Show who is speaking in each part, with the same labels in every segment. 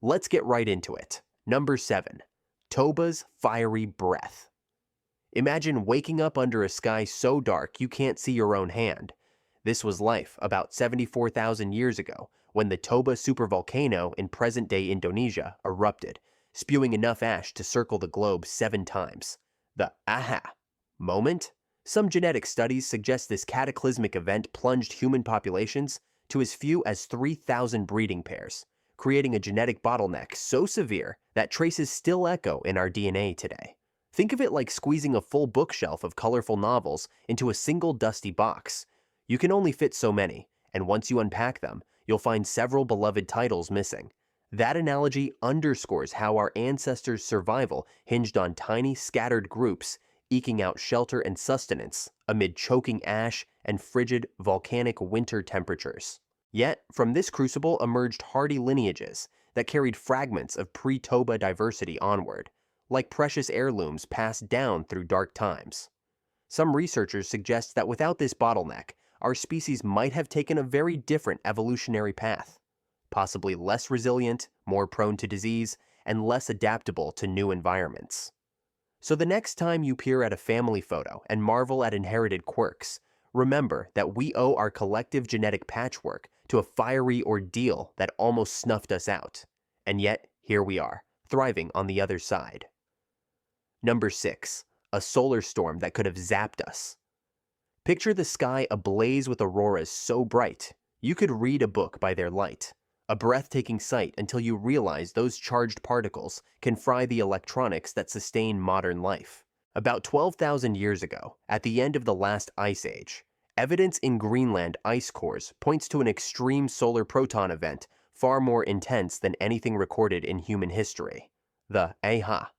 Speaker 1: Let's get right into it. Number 7. Toba's fiery breath. Imagine waking up under a sky so dark you can't see your own hand. This was life about 74,000 years ago when the Toba supervolcano in present-day Indonesia erupted, spewing enough ash to circle the globe 7 times. The aha moment? Some genetic studies suggest this cataclysmic event plunged human populations to as few as 3,000 breeding pairs, creating a genetic bottleneck so severe that traces still echo in our DNA today. Think of it like squeezing a full bookshelf of colorful novels into a single dusty box. You can only fit so many, and once you unpack them, you'll find several beloved titles missing. That analogy underscores how our ancestors' survival hinged on tiny, scattered groups eking out shelter and sustenance amid choking ash and frigid volcanic winter temperatures. Yet, from this crucible emerged hardy lineages that carried fragments of pre-Toba diversity onward, like precious heirlooms passed down through dark times. Some researchers suggest that without this bottleneck, our species might have taken a very different evolutionary path, possibly less resilient, more prone to disease, and less adaptable to new environments. So the next time you peer at a family photo and marvel at inherited quirks, remember that we owe our collective genetic patchwork to a fiery ordeal that almost snuffed us out. And yet, here we are, thriving on the other side. Number 6. A solar storm that could have zapped us. Picture the sky ablaze with auroras so bright, you could read a book by their light. A breathtaking sight until you realize those charged particles can fry the electronics that sustain modern life. About 12,000 years ago, at the end of the last ice age, evidence in Greenland ice cores points to an extreme solar proton event far more intense than anything recorded in human history. The AHA.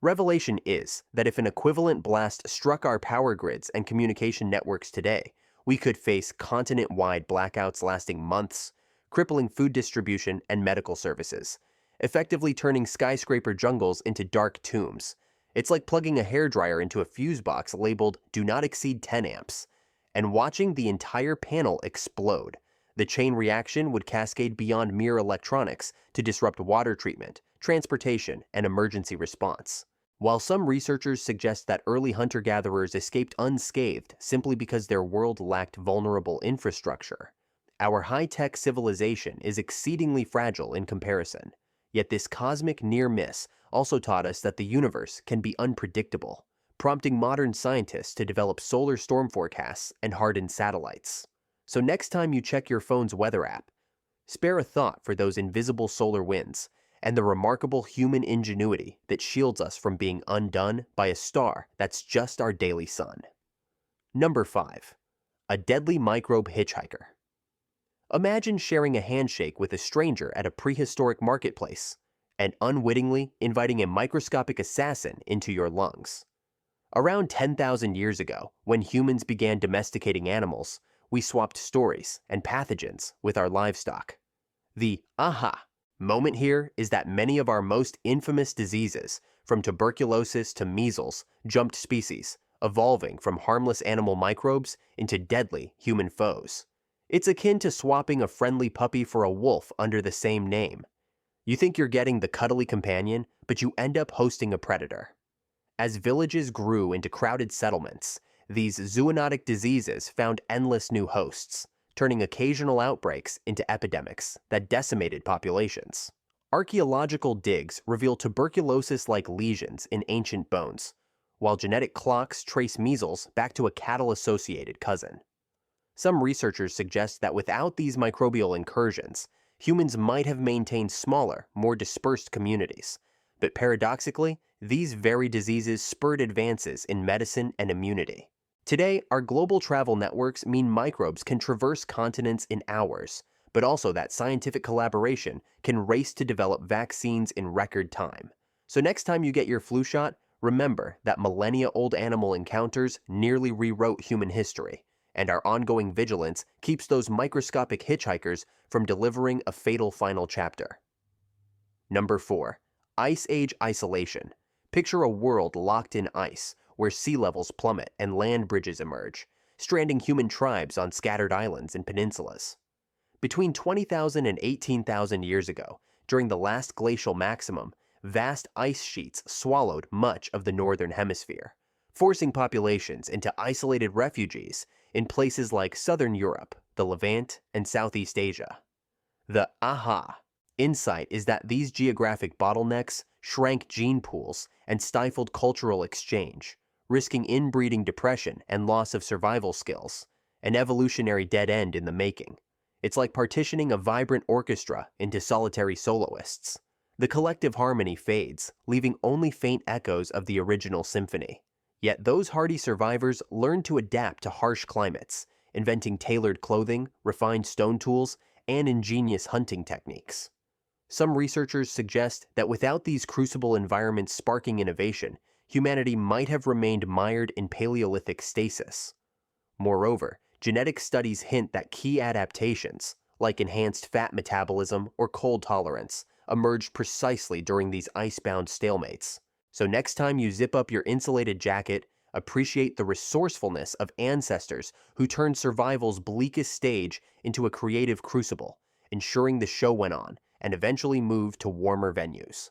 Speaker 1: Revelation is that if an equivalent blast struck our power grids and communication networks today, we could face continent-wide blackouts lasting months, crippling food distribution and medical services, effectively turning skyscraper jungles into dark tombs. It's like plugging a hairdryer into a fuse box labeled "Do not exceed 10 amps" and watching the entire panel explode. The chain reaction would cascade beyond mere electronics to disrupt water treatment, transportation, and emergency response. While some researchers suggest that early hunter-gatherers escaped unscathed simply because their world lacked vulnerable infrastructure, our high-tech civilization is exceedingly fragile in comparison. Yet this cosmic near-miss also taught us that the universe can be unpredictable, prompting modern scientists to develop solar storm forecasts and hardened satellites. So next time you check your phone's weather app, spare a thought for those invisible solar winds and the remarkable human ingenuity that shields us from being undone by a star that's just our daily sun. Number 5. A deadly microbe hitchhiker. Imagine sharing a handshake with a stranger at a prehistoric marketplace and unwittingly inviting a microscopic assassin into your lungs. Around 10,000 years ago, when humans began domesticating animals, we swapped stories and pathogens with our livestock. The aha moment here is that many of our most infamous diseases, from tuberculosis to measles, jumped species, evolving from harmless animal microbes into deadly human foes. It's akin to swapping a friendly puppy for a wolf under the same name. You think you're getting the cuddly companion, but you end up hosting a predator. As villages grew into crowded settlements, these zoonotic diseases found endless new hosts, turning occasional outbreaks into epidemics that decimated populations. Archaeological digs reveal tuberculosis-like lesions in ancient bones, while genetic clocks trace measles back to a cattle-associated cousin. Some researchers suggest that without these microbial incursions, humans might have maintained smaller, more dispersed communities. But paradoxically, these very diseases spurred advances in medicine and immunity. Today, our global travel networks mean microbes can traverse continents in hours, but also that scientific collaboration can race to develop vaccines in record time. So next time you get your flu shot, remember that millennia-old animal encounters nearly rewrote human history, and our ongoing vigilance keeps those microscopic hitchhikers from delivering a fatal final chapter. Number 4. Ice Age isolation. Picture a world locked in ice, where sea levels plummet and land bridges emerge, stranding human tribes on scattered islands and peninsulas. Between 20,000 and 18,000 years ago, During the last glacial maximum, vast ice sheets swallowed much of the northern hemisphere, forcing populations into isolated refugees in places like southern Europe, the Levant, and Southeast Asia. The aha insight is that these geographic bottlenecks shrank gene pools and stifled cultural exchange, risking inbreeding depression and loss of survival skills, an evolutionary dead end in the making. It's like partitioning a vibrant orchestra into solitary soloists. The collective harmony fades, leaving only faint echoes of the original symphony. Yet those hardy survivors learned to adapt to harsh climates, inventing tailored clothing, refined stone tools, and ingenious hunting techniques. Some researchers suggest that without these crucible environments sparking innovation, humanity might have remained mired in Paleolithic stasis. Moreover, genetic studies hint that key adaptations, like enhanced fat metabolism or cold tolerance, emerged precisely during these icebound stalemates. So next time you zip up your insulated jacket, appreciate the resourcefulness of ancestors who turned survival's bleakest stage into a creative crucible, ensuring the show went on and eventually moved to warmer venues.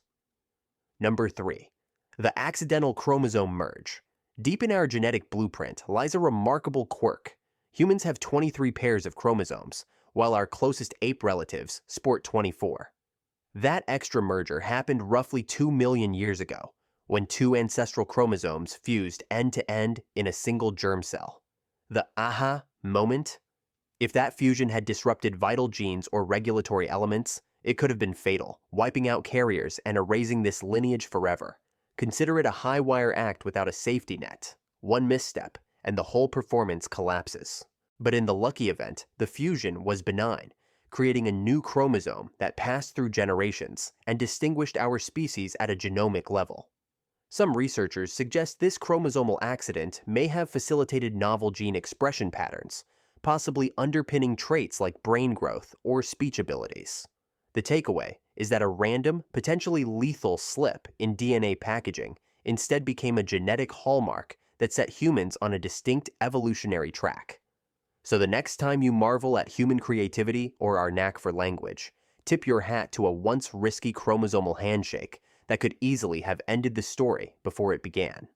Speaker 1: Number 3. The accidental chromosome merge. Deep in our genetic blueprint lies a remarkable quirk. Humans have 23 pairs of chromosomes, while our closest ape relatives sport 24. That extra merger happened roughly 2 million years ago, when two ancestral chromosomes fused end-to-end in a single germ cell. The aha moment? If that fusion had disrupted vital genes or regulatory elements, it could have been fatal, wiping out carriers and erasing this lineage forever. Consider it a high-wire act without a safety net. One misstep, and the whole performance collapses. But in the lucky event, the fusion was benign, creating a new chromosome that passed through generations and distinguished our species at a genomic level. Some researchers suggest this chromosomal accident may have facilitated novel gene expression patterns, possibly underpinning traits like brain growth or speech abilities. The takeaway is that a random, potentially lethal slip in DNA packaging instead became a genetic hallmark that set humans on a distinct evolutionary track. So the next time you marvel at human creativity or our knack for language, tip your hat to a once risky chromosomal handshake that could easily have ended the story before it began.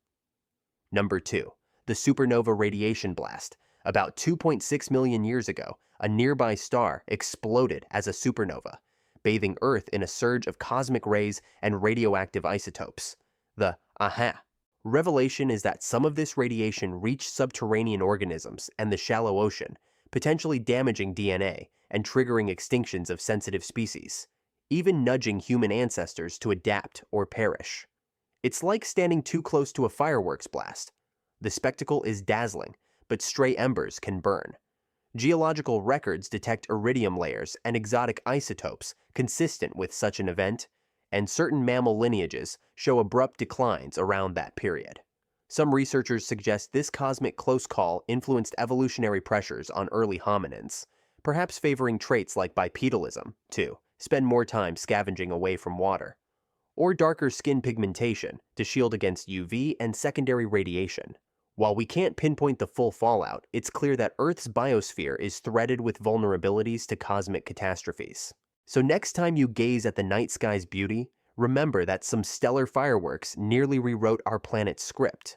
Speaker 1: Number 2. The supernova radiation blast. About 2.6 million years ago, a nearby star exploded as a supernova, bathing Earth in a surge of cosmic rays and radioactive isotopes. The aha revelation is that some of this radiation reached subterranean organisms and the shallow ocean, potentially damaging DNA and triggering extinctions of sensitive species, even nudging human ancestors to adapt or perish. It's like standing too close to a fireworks blast. The spectacle is dazzling, but stray embers can burn. Geological records detect iridium layers and exotic isotopes consistent with such an event, and certain mammal lineages show abrupt declines around that period. Some researchers suggest this cosmic close call influenced evolutionary pressures on early hominins, perhaps favoring traits like bipedalism to spend more time scavenging away from water, or darker skin pigmentation to shield against UV and secondary radiation. While we can't pinpoint the full fallout, it's clear that Earth's biosphere is threaded with vulnerabilities to cosmic catastrophes. So next time you gaze at the night sky's beauty, remember that some stellar fireworks nearly rewrote our planet's script,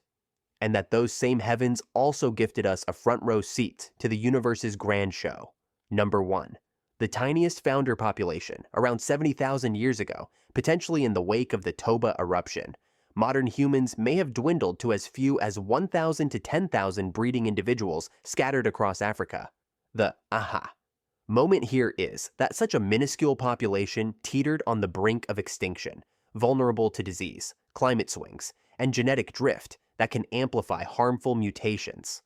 Speaker 1: and that those same heavens also gifted us a front row seat to the universe's grand show. Number 1. The tiniest founder population, around 70,000 years ago, potentially in the wake of the Toba eruption. Modern humans may have dwindled to as few as 1,000 to 10,000 breeding individuals scattered across Africa. The aha moment here is that such a minuscule population teetered on the brink of extinction, vulnerable to disease, climate swings, and genetic drift that can amplify harmful mutations.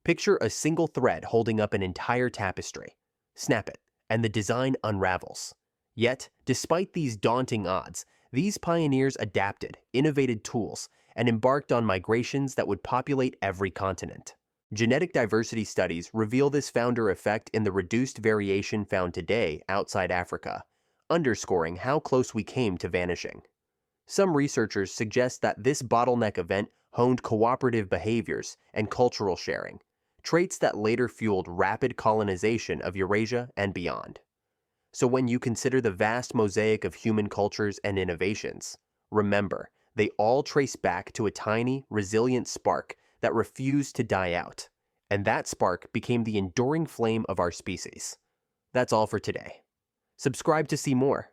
Speaker 1: Picture a single thread holding up an entire tapestry. Snap it, and the design unravels. Yet, despite these daunting odds, these pioneers adapted, innovated tools, and embarked on migrations that would populate every continent. Genetic diversity studies reveal this founder effect in the reduced variation found today outside Africa, underscoring how close we came to vanishing. Some researchers suggest that this bottleneck event honed cooperative behaviors and cultural sharing, traits that later fueled rapid colonization of Eurasia and beyond. So when you consider the vast mosaic of human cultures and innovations, remember, they all trace back to a tiny, resilient spark that refused to die out. And that spark became the enduring flame of our species. That's all for today. Subscribe to see more.